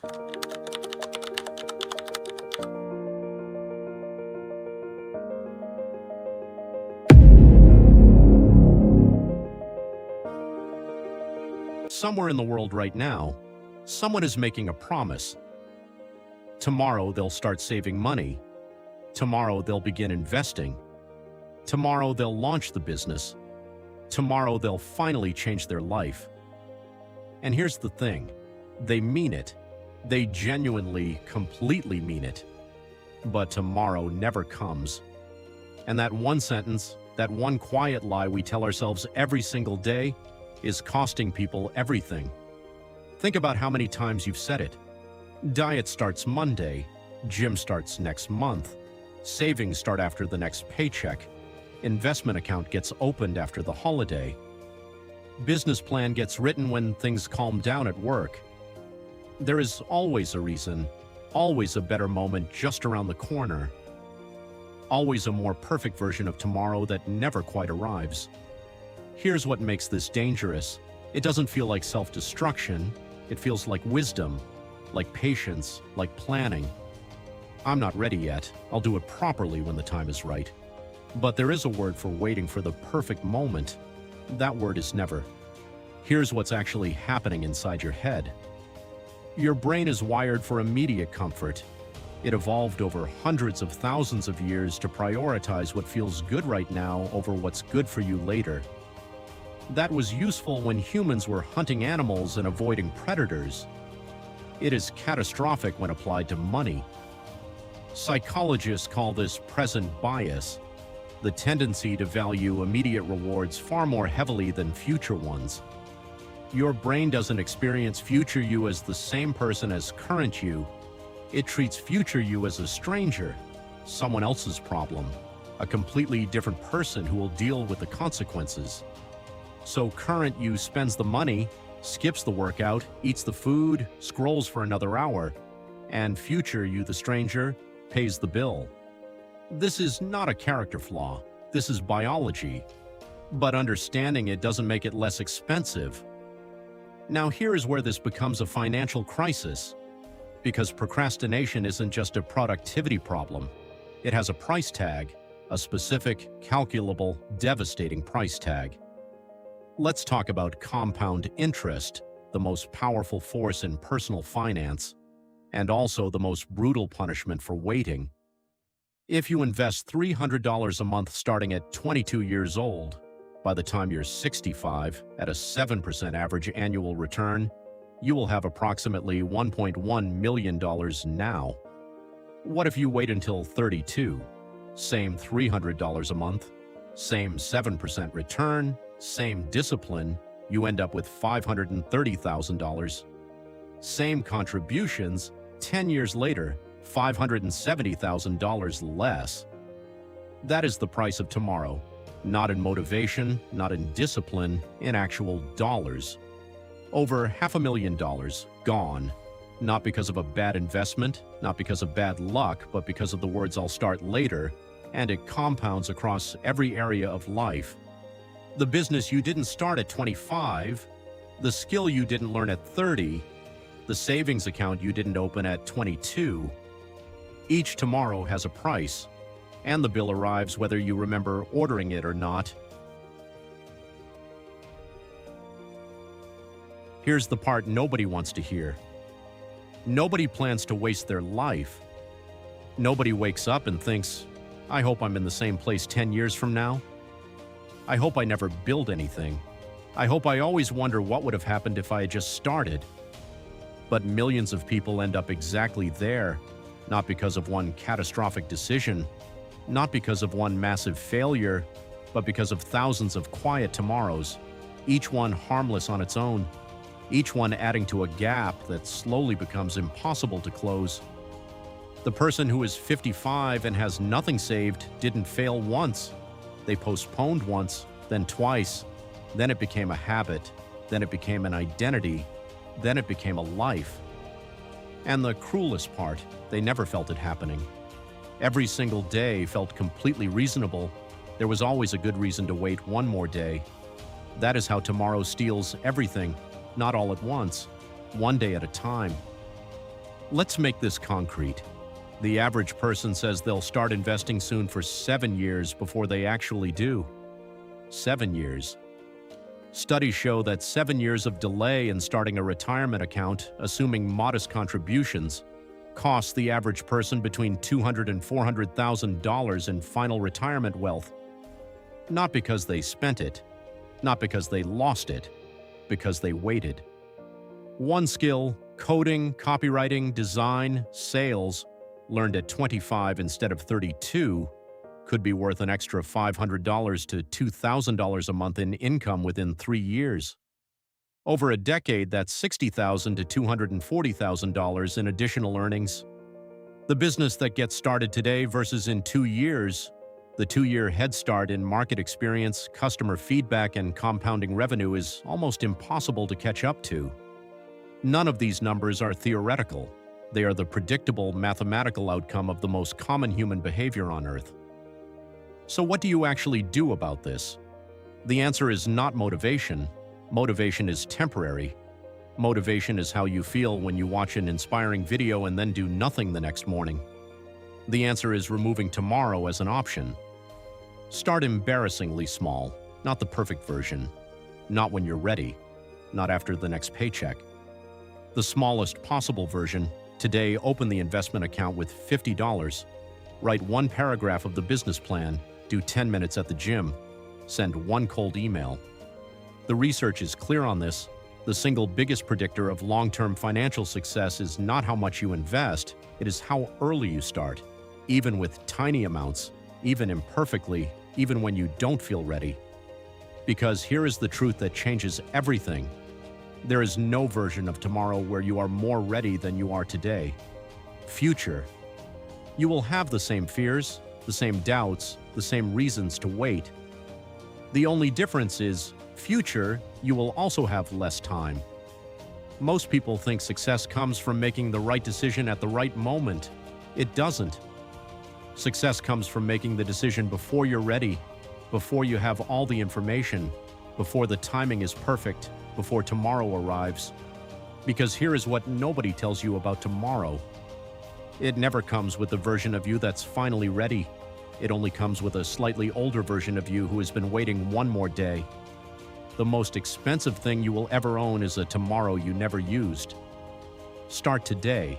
Somewhere in the world right now, someone is making a promise. Tomorrow they'll start saving money. Tomorrow they'll begin investing. Tomorrow they'll launch the business. Tomorrow they'll finally change their life. And here's the thing, they mean it. They genuinely, completely mean it. But tomorrow never comes. And that one sentence, that one quiet lie we tell ourselves every single day, is costing people everything. Think about how many times you've said it. Diet starts Monday, gym starts next month, savings start after the next paycheck, investment account gets opened after the holiday, business plan gets written when things calm down at work. There is always a reason, always a better moment just around the corner, always a more perfect version of tomorrow that never quite arrives. Here's what makes this dangerous. It doesn't feel like self-destruction. It feels like wisdom, like patience, like planning. I'm not ready yet. I'll do it properly when the time is right. But there is a word for waiting for the perfect moment. That word is never. Here's what's actually happening inside your head. Your brain is wired for immediate comfort. It evolved over hundreds of thousands of years to prioritize what feels good right now over what's good for you later. That was useful when humans were hunting animals and avoiding predators. It is catastrophic when applied to money. Psychologists call this present bias, the tendency to value immediate rewards far more heavily than future ones. Your brain doesn't experience future you as the same person as current you. It treats future you as a stranger, someone else's problem, a completely different person who will deal with the consequences. So current you spends the money, skips the workout, eats the food, scrolls for another hour, and future you, the stranger, pays the bill. This is not a character flaw. This is biology. But understanding it doesn't make it less expensive. Now here is where this becomes a financial crisis. Because procrastination isn't just a productivity problem. It has a price tag, a specific, calculable, devastating price tag. Let's talk about compound interest, the most powerful force in personal finance, and also the most brutal punishment for waiting. If you invest $300 a month starting at 22 years old, by the time you're 65, at a 7% average annual return, you will have approximately $1.1 million now. What if you wait until 32? Same $300 a month, same 7% return, same discipline, you end up with $530,000. Same contributions, 10 years later, $570,000 less. That is the price of tomorrow. Not in motivation, not in discipline, in actual dollars. Over $500,000 gone. Not because of a bad investment, not because of bad luck, but because of the words "I'll start later," and it compounds across every area of life. The business you didn't start at 25, the skill you didn't learn at 30, the savings account you didn't open at 22. Each tomorrow has a price, and the bill arrives whether you remember ordering it or not. Here's the part nobody wants to hear. Nobody plans to waste their life. Nobody wakes up and thinks, I hope I'm in the same place 10 years from now. I hope I never build anything. I hope I always wonder what would have happened if I had just started. But millions of people end up exactly there, not because of one catastrophic decision, not because of one massive failure, but because of thousands of quiet tomorrows, each one harmless on its own, each one adding to a gap that slowly becomes impossible to close. The person who is 55 and has nothing saved didn't fail once. They postponed once, then twice, then it became a habit, then it became an identity, then it became a life. And the cruelest part, they never felt it happening. Every single day felt completely reasonable. There was always a good reason to wait one more day. That is how tomorrow steals everything, not all at once, one day at a time. Let's make this concrete. The average person says they'll start investing soon for 7 years before they actually do. 7 years. Studies show that 7 years of delay in starting a retirement account, assuming modest contributions, costs the average person between $200,000 and $400,000 in final retirement wealth. Not because they spent it, not because they lost it, because they waited. One skill, coding, copywriting, design, sales, learned at 25 instead of 32, could be worth an extra $500 to $2,000 a month in income within 3 years. Over a decade, that's $60,000 to $240,000 in additional earnings. The business that gets started today versus in 2 years, the 2-year head start in market experience, customer feedback, and compounding revenue is almost impossible to catch up to. None of these numbers are theoretical. They are the predictable mathematical outcome of the most common human behavior on Earth. So what do you actually do about this? The answer is not motivation. Motivation is temporary. Motivation is how you feel when you watch an inspiring video and then do nothing the next morning. The answer is removing tomorrow as an option. Start embarrassingly small, not the perfect version. Not when you're ready. Not after the next paycheck. The smallest possible version. Today, open the investment account with $50. Write 1 paragraph of the business plan. Do 10 minutes at the gym. Send 1 cold email. The research is clear on this. The single biggest predictor of long-term financial success is not how much you invest, it is how early you start. Even with tiny amounts, even imperfectly, even when you don't feel ready. Because here is the truth that changes everything. There is no version of tomorrow where you are more ready than you are today. Future. You will have the same fears, the same doubts, the same reasons to wait. The only difference is, future, you will also have less time. Most people think success comes from making the right decision at the right moment. It doesn't. Success comes from making the decision before you're ready, before you have all the information, before the timing is perfect, before tomorrow arrives. Because here is what nobody tells you about tomorrow. It never comes with the version of you that's finally ready. It only comes with a slightly older version of you who has been waiting 1 more day. The most expensive thing you will ever own is a tomorrow you never used. Start today.